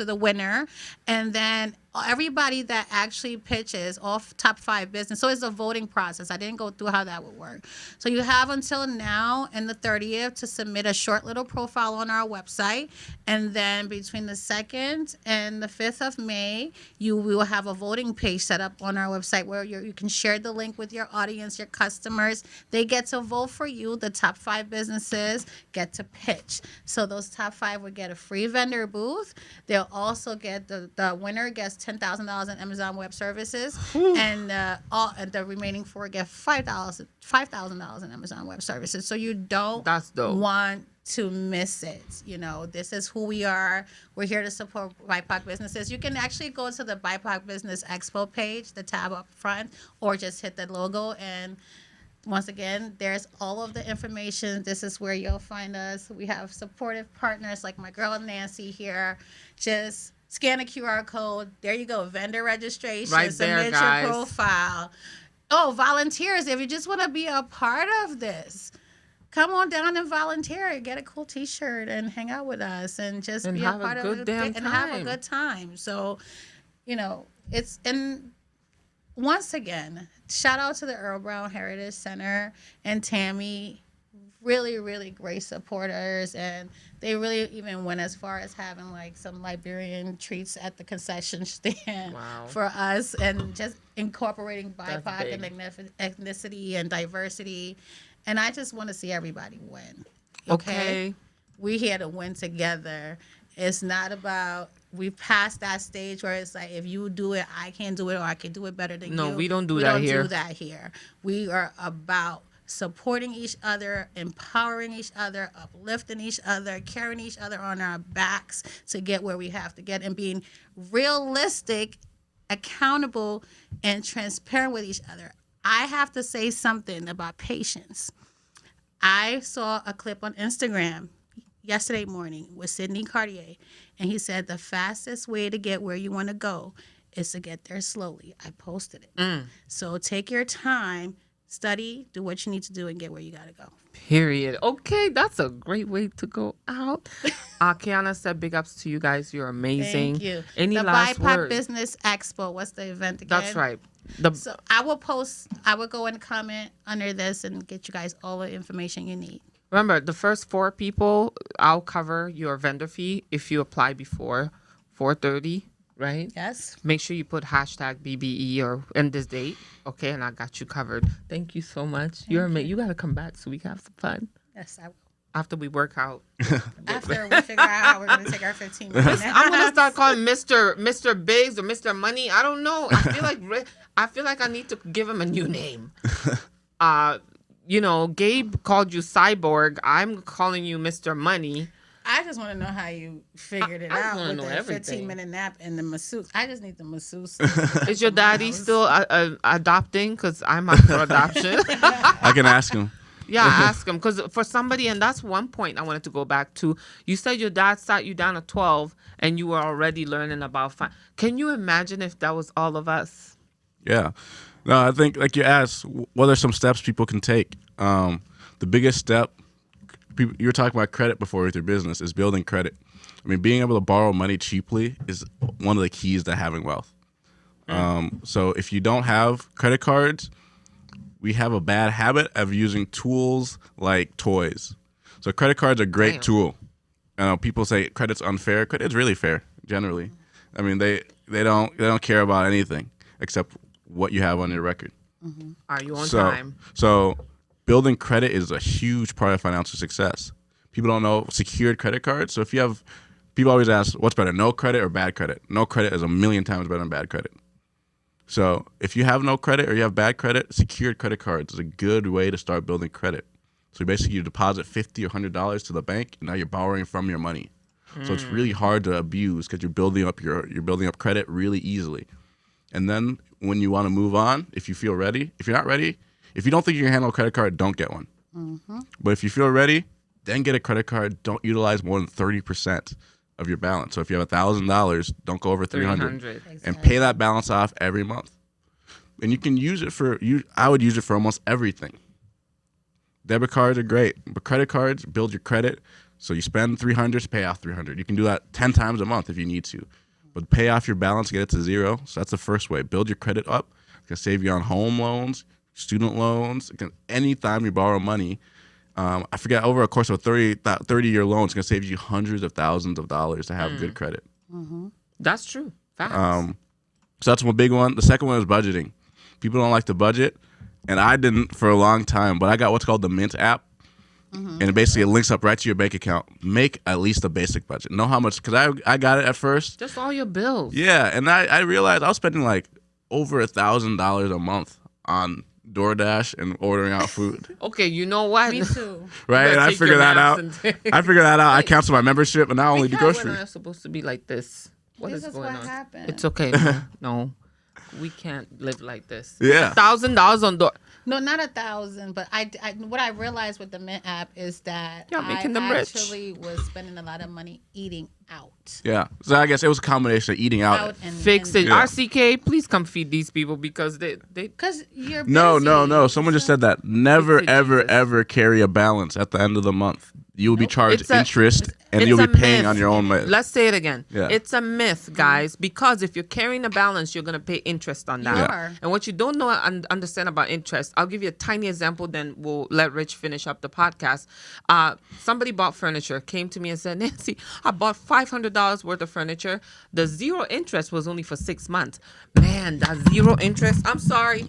the winner, and then everybody that actually pitches, all top 5 business. So it's a voting process. I didn't go through how that would work. So you have until now and the 30th to submit a short little profile on our website. And then between the 2nd and the 5th of May, you will have a voting page set up on our website where you can share the link with your audience, your customers. They get to vote for you. The top 5 businesses get to pitch. So those top 5 would get a free vendor booth. They'll also get the winner gets $10,000 in Amazon Web Services, and the remaining 4 get $5,000 in Amazon Web Services. So you don't want to miss it. You know, this is who we are. We're here to support BIPOC businesses. You can actually go to the BIPOC Business Expo page, the tab up front, or just hit the logo. And once again, there's all of the information. This is where you'll find us. We have supportive partners like my girl Nancy here. Just scan a QR code. There you go. Vendor registration. Right there, submit guys. your profile. Oh, volunteers. If you just want to be a part of this, come on down and volunteer. Get a cool T-shirt and hang out with us and just And be have a part a of good it damn and have a time. good time. So, you know, and once again, shout out to the Earl Brown Heritage Center and Tammy. Really, really great supporters, and they really even went as far as having like some Liberian treats at the concession stand for us, and just incorporating BIPOC and ethnicity and diversity. And I just want to see everybody win. Okay? We here to win together. It's not about, we passed that stage where it's like, if you do it, I can't do it, or I can do it better than you. No, we don't do that here. We don't do that here. We are about supporting each other, empowering each other, uplifting each other, carrying each other on our backs to get where we have to get, and being realistic, accountable, and transparent with each other. I have to say something about patience. I saw a clip on Instagram yesterday morning with Sidney Cartier, and he said the fastest way to get where you want to go is to get there slowly. I posted it. So take your time, study, do what you need to do, and get where you got to go. Period. Okay, that's a great way to go out. Kiana said big ups to you guys. You're amazing. Thank you. Any the last BIPOC words? Business Expo. What's the event again? That's right. So I will go and comment under this and get you guys all the information you need. Remember, the first 4 people, I'll cover your vendor fee if you apply before 4:30, right? Yes. Make sure you put hashtag BBE or end this date, okay? And I got you covered. Thank you so much. You're amazing. You got to come back so we can have some fun. Yes, I will. After we work out. After we figure out how we're going to take our 15 minutes. I'm going to start calling Mr. Biggs or Mr. Money. I don't know. I feel like I need to give him a new name. You know, Gabe called you Cyborg. I'm calling you Mr. Money. I just want to know how you figured it I out wanna with know the everything. 15-minute nap and the masseuse. I just need the masseuse. Is your daddy still adopting? Because I'm up for adoption. I can ask him. Yeah, ask him. Because for somebody, and that's one point I wanted to go back to. You said your dad sat you down at 12 and you were already learning about finance. Can you imagine if that was all of us? Yeah. No, I think, like you asked, what are some steps people can take? The biggest step, you were talking about credit before with your business, is building credit. I mean, being able to borrow money cheaply is one of the keys to having wealth. So if you don't have credit cards, we have a bad habit of using tools like toys. So credit cards are a great tool. People say credit's unfair. Credit's really fair, generally. I mean, they don't care about anything except what you have on your record. Are you on time? So building credit is a huge part of financial success. People don't know secured credit cards. So if you have, people always ask, what's better, no credit or bad credit? No credit is 1,000,000 times better than bad credit. So if you have no credit or you have bad credit, secured credit cards is a good way to start building credit. So basically you deposit $50 or $100 to the bank, and now you're borrowing from your money. So it's really hard to abuse because you're building up credit really easily. And then when you want to move on, if you feel ready, if you're not ready, if you don't think you can handle a credit card, don't get one. But if you feel ready, then get a credit card. Don't utilize more than 30% of your balance. So if you have $1,000, don't go over $300, and pay that balance off every month. And you can use it I would use it for almost everything. Debit cards are great, but credit cards build your credit. So you spend $300, pay off $300. You can do that 10 times a month if you need to. but pay off your balance, get it to zero. So that's the first way. Build your credit up. It can save you on home loans, student loans. Anytime you borrow money, I forget, over a course of a 30-year loan, it's going to save you hundreds of thousands of dollars to have good credit. That's true. Facts. So that's one big one. The second one is budgeting. People don't like to budget, and I didn't for a long time, but I got what's called the Mint app. And basically it links up right to your bank account. Make at least a basic budget. Know how much, because I got it at first. Just all your bills. Yeah, and I realized I was spending like over $1,000 a month on DoorDash and ordering out food. Okay, you know what? Me too. Right, and I figured that out. I canceled my membership, and now I only do We're groceries. not supposed to be like this. What is This is going what on? happened. It's okay. No, we can't live like this. Yeah. $1,000 on door. No, not 1,000, but I what I realized with the Mint app is that You're I making them rich. actually was spending a lot of money eating out. Yeah, so I guess it was a combination of eating out. Fix it. Yeah. RCK, please come feed these people because they Because you're busy. No. Someone just said that. Never, Fix it, ever, Jesus. ever carry a balance at the end of the month. You will be charged It's a- interest, and it's you'll a be paying myth. on your own money. Let's say it again. Yeah. It's a myth, guys, because if you're carrying a balance, you're going to pay interest on that. You are. And what you don't know and understand about interest, I'll give you a tiny example, then we'll let Rich finish up the podcast. Somebody bought furniture, came to me and said, Nancy, I bought $500 worth of furniture. The zero interest was only for 6 months. Man, that zero interest, I'm sorry.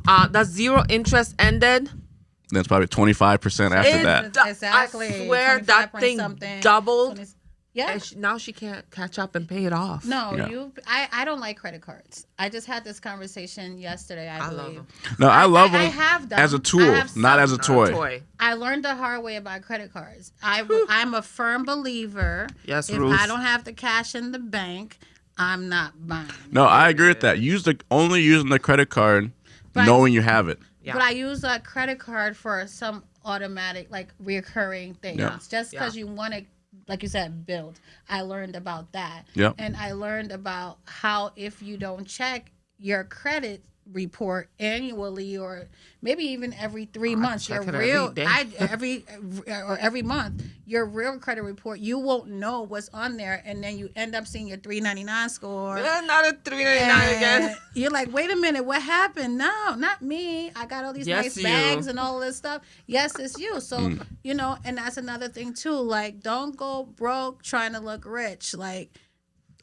That zero interest ended. Then it's probably 25% after that. Exactly. I swear 25 that point thing something, doubled. 20 Yeah. And now she can't catch up and pay it off. No, Yeah. I don't like credit cards. I just had this conversation yesterday, I love believe. them. No, I love I them have them. as a I tool, have not some. as a toy. I learned the hard way about credit cards. I'm a firm believer. Yes, if Ruth. I don't have the cash in the bank, I'm not buying. No, I agree with that. Only using the credit card, But- knowing you have it. Yeah. But I use a credit card for some automatic, like recurring things. Yeah. Just because Yeah. you want to, like you said, build. I learned about that. Yeah. And I learned about how if you don't check your credit report annually or maybe even every 3 months, your check it real every day. every month, your real credit report, you won't know what's on there, and then you end up seeing your 399 score. Not a $3.99 again. And you're like, wait a minute, what happened? No, not me. I got all these Yes, nice you. bags and all this stuff. Yes, it's you. So, and that's another thing too. Like, don't go broke trying to look rich. Like,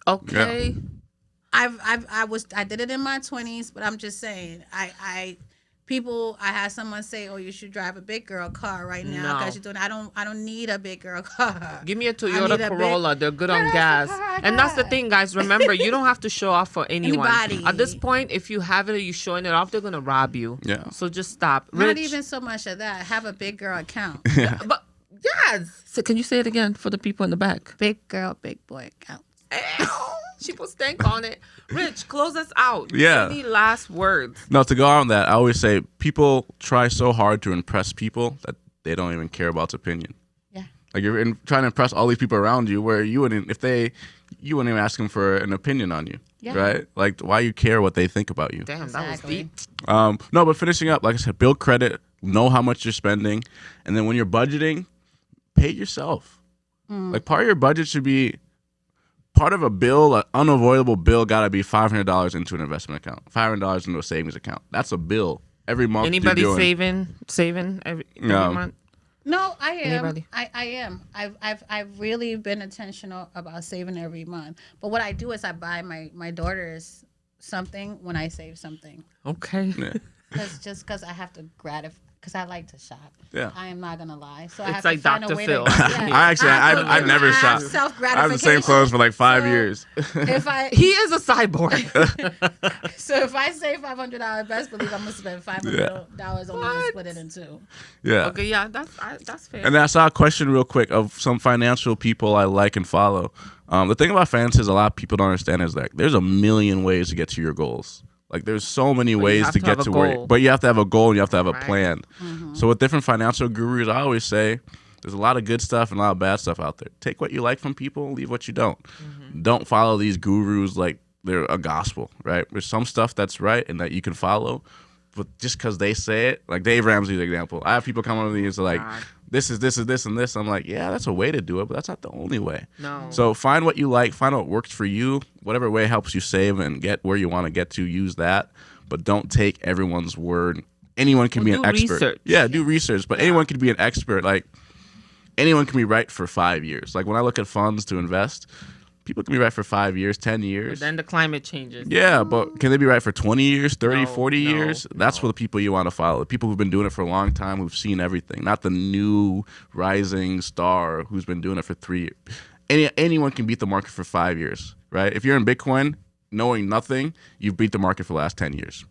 Okay. I did it in my 20s, but I'm just saying, I had someone say, "Oh, you should drive a big girl car right now because No. you're doing." I don't need a big girl car. Give me a I Toyota need a big- Corolla. They're good Yeah, on that's gas. the car I And that's the got. thing, guys. Remember, you don't have to show off for anyone. Anybody. At this point, if you have it or you're showing it off, they're going to rob you. Yeah. So just stop. Not Rich, even so much of that. Have a big girl account. But, yes. So can you say it again for the people in the back? Big girl, big boy account. She put stank on it. Rich, close us out. Yeah. Any last words? No, to go on that, I always say people try so hard to impress people that they don't even care about opinion. Yeah. Like you're trying to impress all these people around you, where you wouldn't even ask them for an opinion on you, Yeah. right? Like why you care what they think about you? Damn, that was Exactly. deep. No, but finishing up, like I said, build credit, know how much you're spending, and then when you're budgeting, pay yourself. Like part of your budget should be part of a bill, an unavoidable bill, gotta be $500 into an investment account, $500 into a savings account. That's a bill every month. Anybody you're doing. saving every No. month? No, I am. Anybody? I am. I've really been intentional about saving every month. But what I do is I buy my daughters something when I save something. Okay. Yeah. Because I have to gratify. Because I like to shop. Yeah. I am not gonna lie. So I It's have like to find Dr. a way Phil. to. I've never shopped. Self I have the same clothes for like 5 years. If I He is a cyborg. so if I save $500, best believe I'm gonna spend $500 on it and split it in two. Yeah. Okay, yeah, that's fair. And then I saw a question real quick of some financial people I like and follow. The thing about finances, a lot of people don't understand is that there's a million ways to get to your goals. Like there's so many ways have to to get have to a where, goal. but you have to have a goal and you have to have a Right. plan. So with different financial gurus, I always say there's a lot of good stuff and a lot of bad stuff out there. Take what you like from people, leave what you don't. Don't follow these gurus like they're a gospel, right? There's some stuff that's right and that you can follow, but just because they say it, like Dave Ramsey's example, I have people come on to me and say like, this is this, and this. I'm like, yeah, that's a way to do it, but that's not the only way. No. So find what you like, find what works for you, whatever way helps you save and get where you want to get to, use that. But don't take everyone's word. Anyone can be an expert. Research. Yeah, do research, but anyone can be an expert. Like, anyone can be right for 5 years. Like, when I look at funds to invest, people can be right for 5 years, 10 years. But then the climate changes. Yeah, but can they be right for 20 years, 30, No, 40 no, years? That's for the people you want to follow. The people who've been doing it for a long time, who've seen everything, not the new rising star who's been doing it for 3 years. Anyone can beat the market for 5 years, right? If you're in Bitcoin, knowing nothing, you've beat the market for the last 10 years.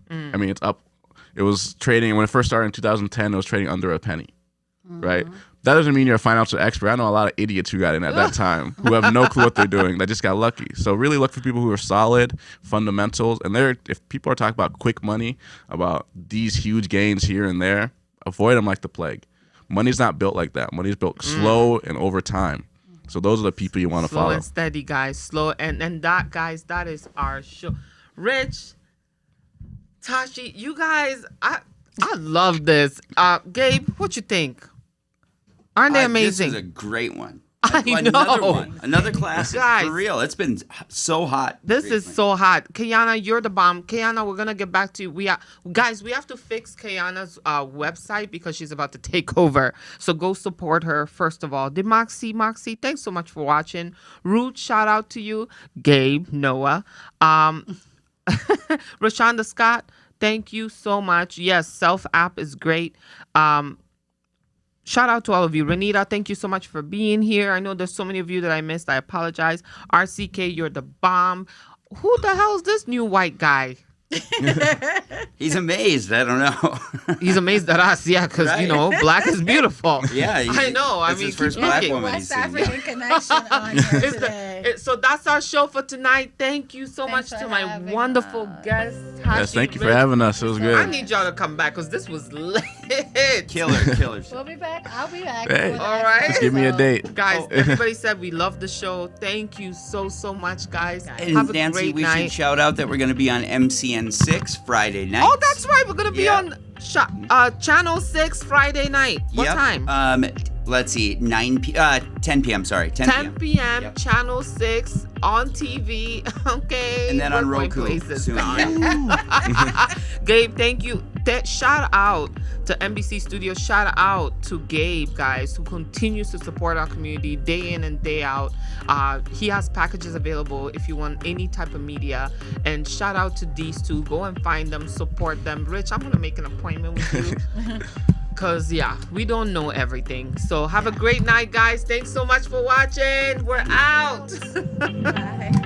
I mean, it's up. It was trading, when it first started in 2010, it was trading under a penny, right? That doesn't mean you're a financial expert. I know a lot of idiots who got in at that time who have no clue what they're doing. They just got lucky. So really look for people who are solid, fundamentals. And if people are talking about quick money, about these huge gains here and there, avoid them like the plague. Money's not built like that. Money's built slow and over time. So those are the people you want to follow. Slow and steady, guys. Slow. And that, guys, that is our show. Rich, Tashie, you guys, I love this. Gabe, what you think? Aren't they amazing? This is a great one. I Another know. one. Another classic. Guys. For real. It's been so hot. This is so hot. Kayana, you're the bomb. Kayana, we're going to get back to you. Guys, we have to fix Kayana's website because she's about to take over. So go support her, first of all. Moxie, thanks so much for watching. Ruth, shout out to you. Gabe, Noah. Rashonda Scott, thank you so much. Yes, Self app is great. Shout out to all of you. Renita, thank you so much for being here. I know there's so many of you that I missed. I apologize. RCK, you're the bomb. Who the hell is this new white guy? He's amazed. I don't know. He's amazed at us, yeah, because, Right. black is beautiful. Yeah, I know. I it's mean, his first keep black looking. woman he's West seen. African connection on here It's today. so that's our show for tonight. Thank you so Thanks much for to my having wonderful us. guest. Yes, thank you for having us. It was I good. need y'all to come back because this was lit. Killer. We'll be back. I'll be back. Hey. for the All next right. Just give me a episode. date. Guys, everybody said we love the show. Thank you so much, guys. And Have a Nancy, great we night. should shout out that we're going to be on MCN6 Friday night. Oh, that's right. We're gonna be Yeah. on Channel 6 Friday night. What time? Let's see, 10 p.m. Sorry, 10 10 p.m. p.m. Yep. Channel 6 on TV. Okay. And then on We're going Roku places, soon. guys. Yeah. Gabe, thank you. Shout out to NBC Studios. Shout out to Gabe, guys, who continues to support our community day in and day out. He has packages available if you want any type of media. And shout out to these two. Go and find them, support them. Rich, I'm gonna make an appointment with you. Because, we don't know everything. So have a great night, guys. Thanks so much for watching. We're out. Bye.